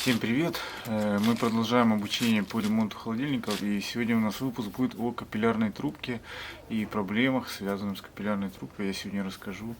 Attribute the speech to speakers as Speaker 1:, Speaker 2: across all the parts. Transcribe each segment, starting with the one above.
Speaker 1: Всем привет! Мы продолжаем обучение по ремонту холодильников, и сегодня у нас выпуск будет о капиллярной трубке и проблемах, связанных с капиллярной трубкой. Я сегодня расскажу,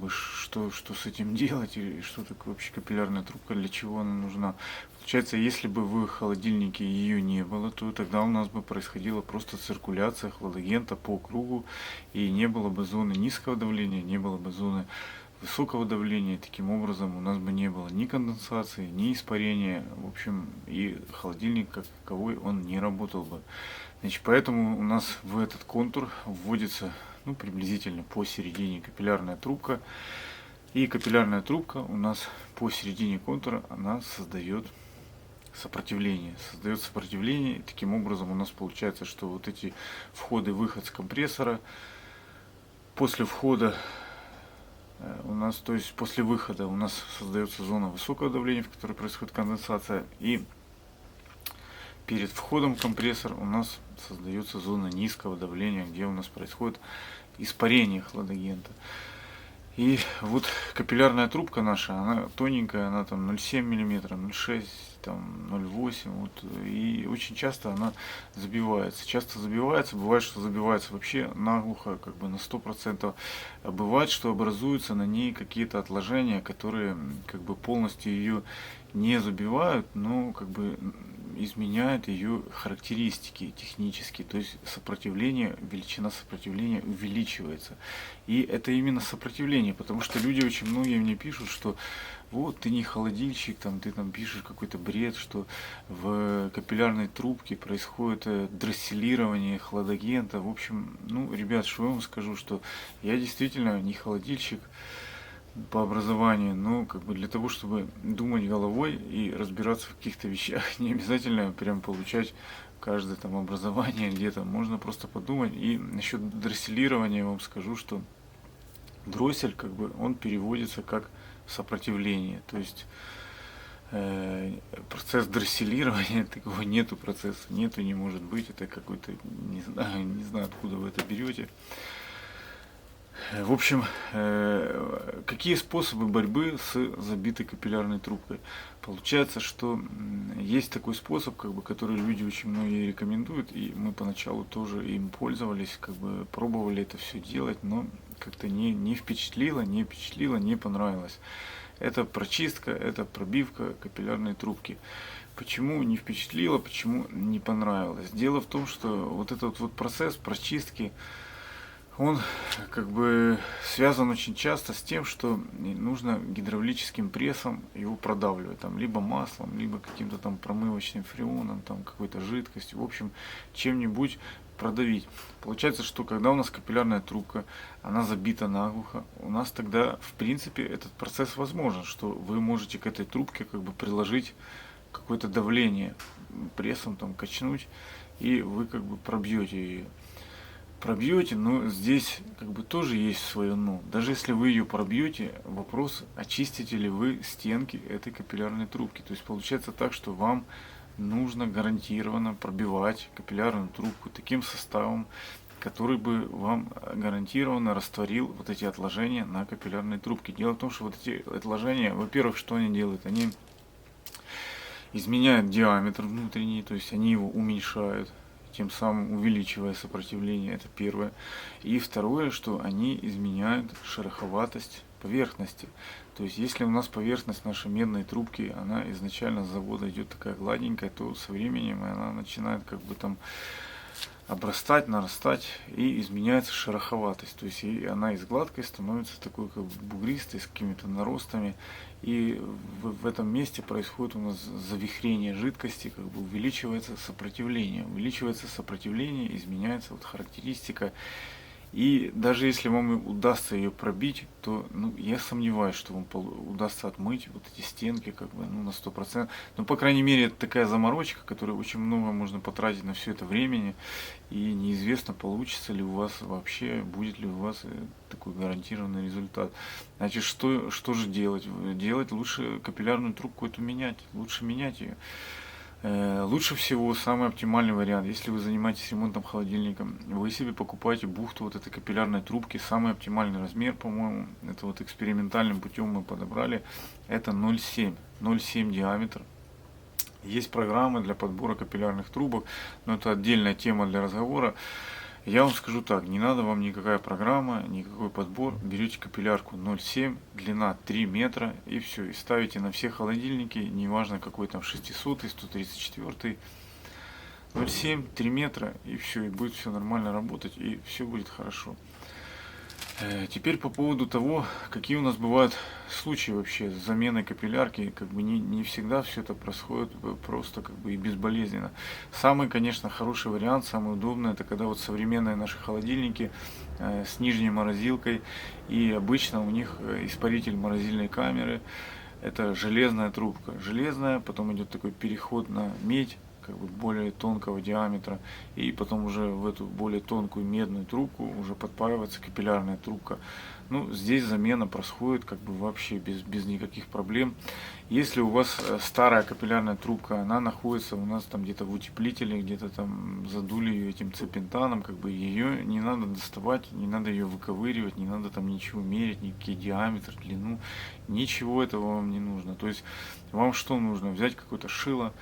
Speaker 1: что с этим делать и что такое вообще капиллярная трубка, для чего она нужна. Получается, если бы в холодильнике ее не было, то тогда у нас бы происходила просто циркуляция хладагента по кругу, и не было бы зоны низкого давления, не было бы зоны высокого давления. Таким образом у нас бы не было ни конденсации, ни испарения. В общем, и холодильник как таковой он не работал бы. Значит, поэтому у нас в этот контур вводится приблизительно посередине капиллярная трубка. И капиллярная трубка у нас посередине контура, она создает сопротивление. Создает сопротивление. И таким образом у нас получается, что вот эти вход-выход с компрессора, после входа у нас, то есть после выхода у нас создается зона высокого давления, в которой происходит конденсация, и перед входом в компрессор у нас создается зона низкого давления, где у нас происходит испарение хладагента. И вот капиллярная трубка наша, она тоненькая, она там 0,7 мм, 0,6, там 0,8, вот, и очень часто она забивается. Часто забивается, бывает, что забивается вообще наглухо, как бы на 100%. А бывает, что образуются на ней какие-то отложения, которые как бы полностью ее не забивают, но как бы изменяют ее характеристики технические, то есть сопротивление, величина сопротивления увеличивается. И это именно сопротивление, потому что люди очень многие мне пишут, что вот ты не холодильщик, там, ты там пишешь какой-то бред, что в капиллярной трубке происходит дросселирование хладагента. В общем, ребят, что я вам скажу, что я действительно не холодильщик по образованию, но как бы для того, чтобы думать головой и разбираться в каких-то вещах, не обязательно прям получать каждое там образование где-то, можно просто подумать. И насчет дросселирования я вам скажу, что дроссель, как бы, он переводится как сопротивление, то есть процесс дросселирования, такого нету процесса, нету, не может быть, это какой-то, не знаю откуда вы это берете. В общем, какие способы борьбы с забитой капиллярной трубкой? Получается, что есть такой способ, который люди очень многие рекомендуют, и мы поначалу тоже им пользовались, пробовали это все делать, но как-то не впечатлило, не понравилось. Это прочистка, это пробивка капиллярной трубки. Почему не впечатлило, почему не понравилось? Дело в том, что вот этот вот процесс прочистки, он связан очень часто с тем, что нужно гидравлическим прессом его продавливать, там, либо маслом, либо каким-то там промывочным фреоном, там, какой-то жидкостью, в общем, чем-нибудь продавить. Получается, что когда у нас капиллярная трубка, она забита наглухо, у нас тогда, в принципе, этот процесс возможен, что вы можете к этой трубке приложить какое-то давление, прессом там качнуть, и вы пробьете ее. Но здесь тоже есть свое но. Даже если вы ее пробьете, вопрос, очистите ли вы стенки этой капиллярной трубки. То есть получается так, что вам нужно гарантированно пробивать капиллярную трубку таким составом, который бы вам гарантированно растворил вот эти отложения на капиллярной трубке. Дело в том, что вот эти отложения, во-первых, что они делают? Они изменяют диаметр внутренний, то есть они его уменьшают, тем самым увеличивая сопротивление, это первое. И второе, что они изменяют шероховатость поверхности. То есть если у нас поверхность нашей медной трубки, она изначально с завода идет такая гладенькая, то со временем она начинает там обрастать, нарастать, и изменяется шероховатость. То есть и она из гладкой становится такой бугристой, с какими-то наростами. И в этом месте происходит у нас завихрение жидкости, увеличивается сопротивление. Увеличивается сопротивление, изменяется характеристика. И даже если вам удастся ее пробить, то я сомневаюсь, что вам удастся отмыть вот эти стенки на 100%. Но, по крайней мере, это такая заморочка, которая очень много можно потратить на все это времени. И неизвестно, получится ли у вас вообще, будет ли у вас такой гарантированный результат. Значит, что же делать? Делать лучше капиллярную трубку эту менять. Лучше менять ее. Лучше всего, самый оптимальный вариант, если вы занимаетесь ремонтом холодильника, вы себе покупаете бухту вот этой капиллярной трубки, самый оптимальный размер, по-моему, это экспериментальным путем мы подобрали, это 0,7 диаметр, Есть программы для подбора капиллярных трубок, но это отдельная тема для разговора. Я вам скажу так, не надо вам никакая программа, никакой подбор. Берете капиллярку 0,7, длина 3 метра и все. И ставите на все холодильники, неважно какой там 600, 134, 0,7, 3 метра и все. И будет все нормально работать и все будет хорошо. Теперь по поводу того, какие у нас бывают случаи вообще с заменой капиллярки, как бы не всегда все это происходит просто как бы и безболезненно. Самый, конечно, хороший вариант, самый удобный, это когда вот современные наши холодильники с нижней морозилкой, и обычно у них испаритель морозильной камеры, это железная трубка. Железная, потом идет такой переход на медь, как бы более тонкого диаметра, и потом уже в эту более тонкую медную трубку уже подпаивается капиллярная трубка. Ну, здесь замена происходит как бы вообще без никаких проблем. Если у вас старая капиллярная трубка, она находится у нас там где-то в утеплителе, где-то там задули ее этим цепентаном, как бы ее не надо доставать, не надо ее выковыривать, не надо там ничего мерить, никакие диаметр, длину, ничего этого вам не нужно. То есть вам что нужно? Взять какое-то шило,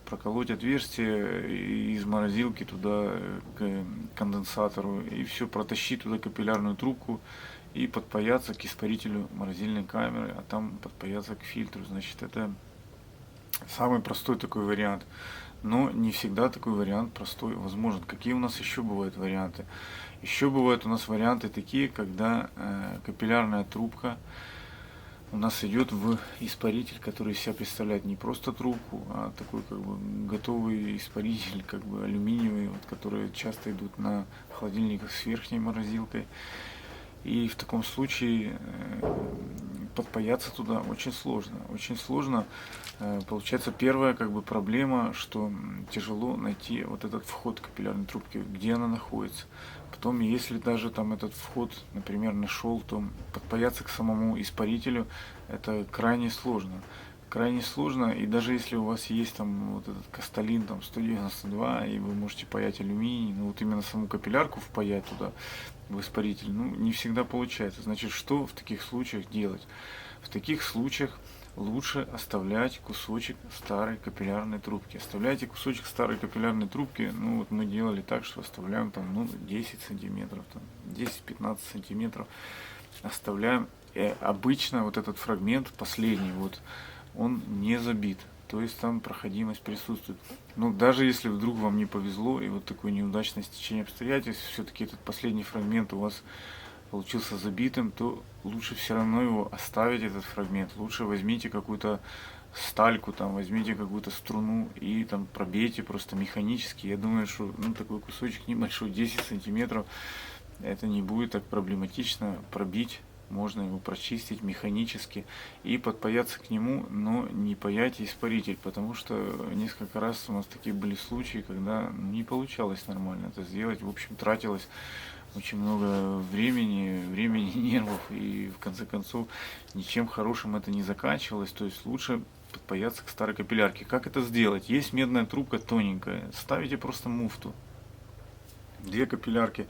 Speaker 1: проколоть отверстие из морозилки туда к конденсатору и все, протащить туда капиллярную трубку и подпаяться к испарителю морозильной камеры, а там подпаяться к фильтру. Значит, это самый простой такой вариант. Но не всегда такой вариант простой возможен. Какие у нас еще бывают варианты? Еще бывают у нас варианты такие, когда капиллярная трубка у нас идет в испаритель, который из себя представляет не просто трубку, а такой как бы готовый испаритель, как бы алюминиевый, вот, которые часто идут на холодильниках с верхней морозилкой. И в таком случае подпаяться туда очень сложно. Очень сложно. Получается, первая как бы проблема, что тяжело найти вот этот вход капиллярной трубки, где она находится. Потом, если даже там этот вход, например, нашел, то подпаяться к самому испарителю это крайне сложно. Крайне сложно, и даже если у вас есть там вот этот Касталин там 192, и вы можете паять алюминий, ну вот именно саму капиллярку впаять туда, в испаритель, ну не всегда получается. Значит, что в таких случаях делать? В таких случаях лучше оставлять кусочек старой капиллярной трубки. Оставляйте кусочек старой капиллярной трубки, ну вот мы делали так, что оставляем там, ну, 10 сантиметров, там, 10-15 сантиметров оставляем. И обычно вот этот фрагмент, последний, вот, он не забит. То есть там проходимость присутствует. Но даже если вдруг вам не повезло, и вот такое неудачное стечение обстоятельств, все-таки этот последний фрагмент у вас получился забитым, то лучше все равно его оставить, этот фрагмент. Лучше возьмите какую-то стальку, там, возьмите какую-то струну и там пробейте просто механически. Я думаю, что ну, такой кусочек небольшой, 10 сантиметров, это не будет так проблематично пробить. Можно его прочистить механически и подпаяться к нему, но не паять испаритель, потому что несколько раз у нас такие были случаи, когда не получалось нормально это сделать. В общем, тратилось очень много времени, нервов, и в конце концов ничем хорошим это не заканчивалось. То есть лучше подпаяться к старой капиллярке. Как это сделать? Есть медная трубка тоненькая, ставите просто муфту. Две капиллярки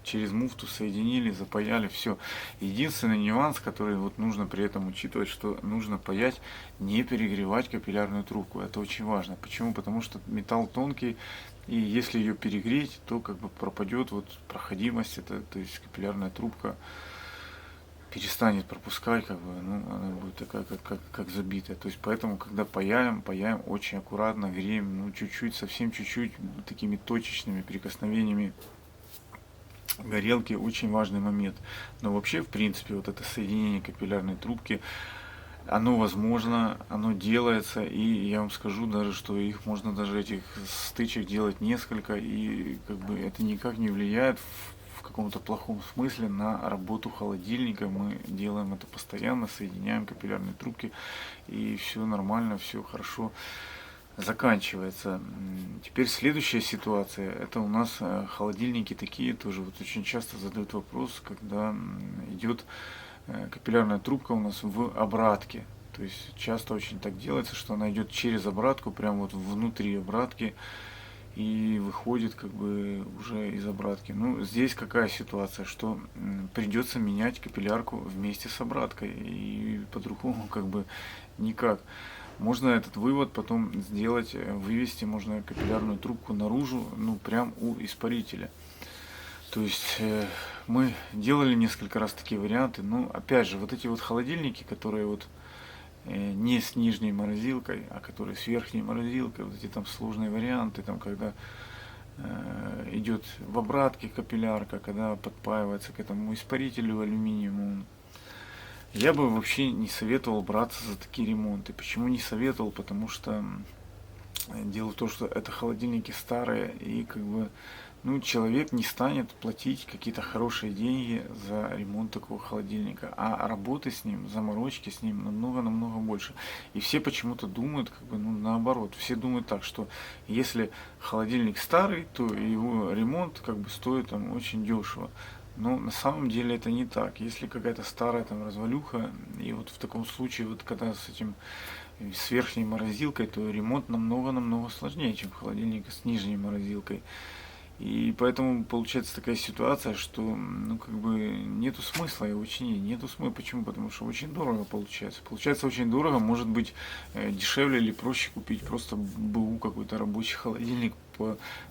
Speaker 1: через муфту соединили, запаяли, все. Единственный нюанс, который вот нужно при этом учитывать, что нужно паять, не перегревать капиллярную трубку. Это очень важно. Почему? Потому что металл тонкий, и если ее перегреть, то как бы пропадет вот проходимость, это, то есть капиллярная трубка перестанет пропускать, как бы, ну, она будет такая, как забитая. То есть поэтому, когда паяем очень аккуратно, греем, ну, чуть-чуть, совсем чуть-чуть, такими точечными прикосновениями горелки, очень важный момент. Но вообще, в принципе, вот это соединение капиллярной трубки, оно возможно, оно делается, и я вам скажу даже, что их можно даже этих стычек делать несколько, и как бы это никак не влияет в каком-то плохом смысле на работу холодильника. Мы делаем это постоянно, соединяем капиллярные трубки, и все нормально, все хорошо заканчивается. Теперь следующая ситуация, это у нас холодильники такие, тоже вот очень часто задают вопрос, когда идет капиллярная трубка у нас в обратке. То есть часто очень так делается, что она идет через обратку, прям вот внутри обратки, и выходит как бы уже из обратки. Ну, здесь какая ситуация, что придется менять капиллярку вместе с обраткой, и по-другому как бы никак. Можно этот вывод потом сделать, вывести можно капиллярную трубку наружу, ну прям у испарителя. То есть мы делали несколько раз такие варианты, но опять же, вот эти вот холодильники, которые вот не с нижней морозилкой, а которые с верхней морозилкой, вот эти там сложные варианты, там когда идет в обратке капиллярка, когда подпаивается к этому испарителю алюминиевому, я бы вообще не советовал браться за такие ремонты. Почему не советовал? Потому что дело в том, что это холодильники старые, и как бы ну, человек не станет платить какие-то хорошие деньги за ремонт такого холодильника, а работы с ним, заморочки с ним намного больше. И все почему-то думают, как бы, ну, наоборот, все думают так, что если холодильник старый, то его ремонт как бы стоит там очень дешево. Но на самом деле это не так. Если какая-то старая там развалюха, и вот в таком случае, вот когда с этим с верхней морозилкой, то ремонт намного сложнее, чем холодильник с нижней морозилкой. И поэтому получается такая ситуация, что ну как бы нету смысла его чинить, нету смысла. Почему? Потому что очень дорого получается. Получается очень дорого, может быть дешевле или проще купить просто БУ какой-то рабочий холодильник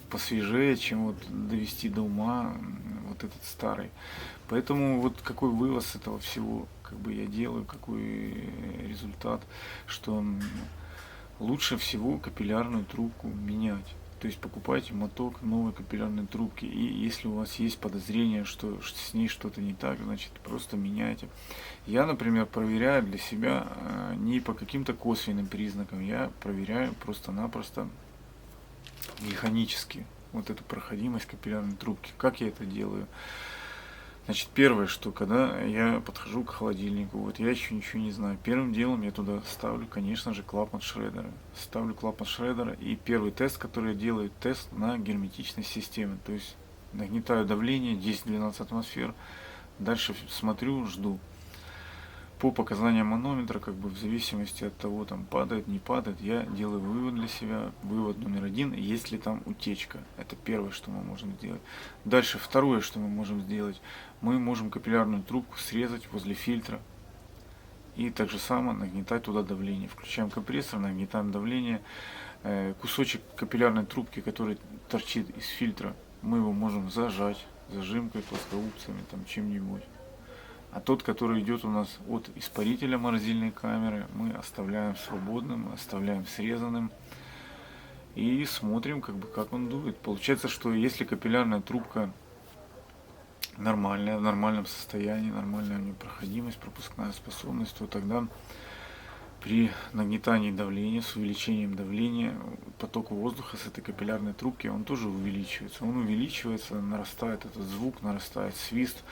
Speaker 1: посвежее, чем вот довести до ума вот этот старый. Поэтому вот какой вывод с этого всего как бы я делаю, какой результат, что лучше всего капиллярную трубку менять. То есть покупайте моток новой капиллярной трубки. И если у вас есть подозрение, что с ней что-то не так, значит просто меняйте. Я, например, проверяю для себя не по каким-то косвенным признакам. Я проверяю просто-напросто механически вот эту проходимость капиллярной трубки. Как я это делаю? Значит, первое, что когда я подхожу к холодильнику, вот я еще ничего не знаю, первым делом я туда ставлю, конечно же, клапан шреддера. Ставлю клапан шреддера, и первый тест, который я делаю, тест на герметичность системы. То есть нагнетаю давление 10-12 атмосфер, дальше смотрю, жду. По показаниям манометра, как бы в зависимости от того, там падает, не падает, я делаю вывод для себя. Вывод номер один, есть ли там утечка. Это первое, что мы можем сделать. Дальше второе, что мы можем сделать, мы можем капиллярную трубку срезать возле фильтра и так же само нагнетать туда давление. Включаем компрессор, нагнетаем давление. Кусочек капиллярной трубки, который торчит из фильтра, мы его можем зажать зажимкой, плоскогубцами, там чем-нибудь. А тот, который идет у нас от испарителя морозильной камеры, мы оставляем свободным, оставляем срезанным и смотрим, как бы, как он дует. Получается, что если капиллярная трубка нормальная, в нормальном состоянии, нормальная у нее проходимость, пропускная способность, то тогда при нагнетании давления, с увеличением давления, поток воздуха с этой капиллярной трубки, он тоже увеличивается. Он увеличивается, нарастает этот звук, нарастает свист.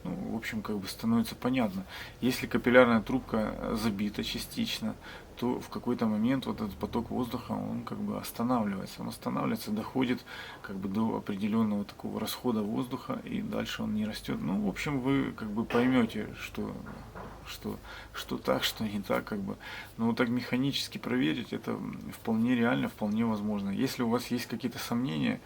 Speaker 1: Ну, в общем, как бы становится понятно. Если капиллярная трубка забита частично, то в какой-то момент вот этот поток воздуха, он как бы останавливается. Он останавливается, доходит как бы до определенного такого расхода воздуха, и дальше он не растет. Ну, в общем, вы как бы поймете, что так, что не так, как бы. Но вот так механически проверить, это вполне реально, вполне возможно. Если у вас есть какие-то сомнения,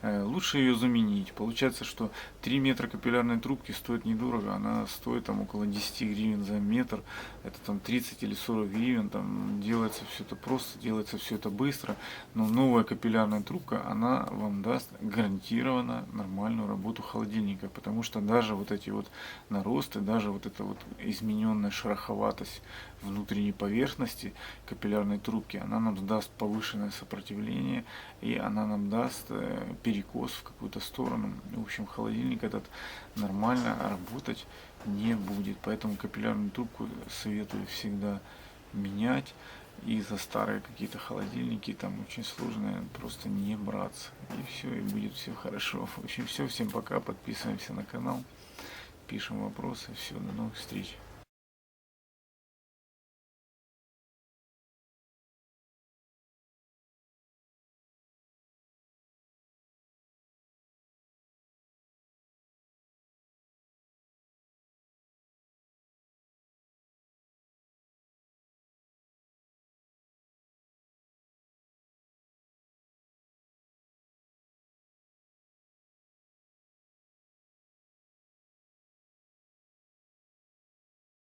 Speaker 1: лучше ее заменить. Получается, что 3 метра капиллярной трубки стоит недорого, она стоит там около 10 гривен за метр, это там 30 или 40 гривен, там делается все это просто, делается все это быстро, но новая капиллярная трубка, она вам даст гарантированно нормальную работу холодильника, потому что даже вот эти вот наросты, даже вот эта вот измененная шероховатость внутренней поверхности капиллярной трубки, она нам даст повышенное сопротивление, и она нам даст перекос в какую-то сторону. В общем, холодильник этот нормально работать не будет. Поэтому капиллярную трубку советую всегда менять. И за старые какие-то холодильники, там очень сложные, просто не браться. И все, и будет все хорошо. В общем, все, всем пока, подписываемся на канал, пишем вопросы, все, до новых встреч.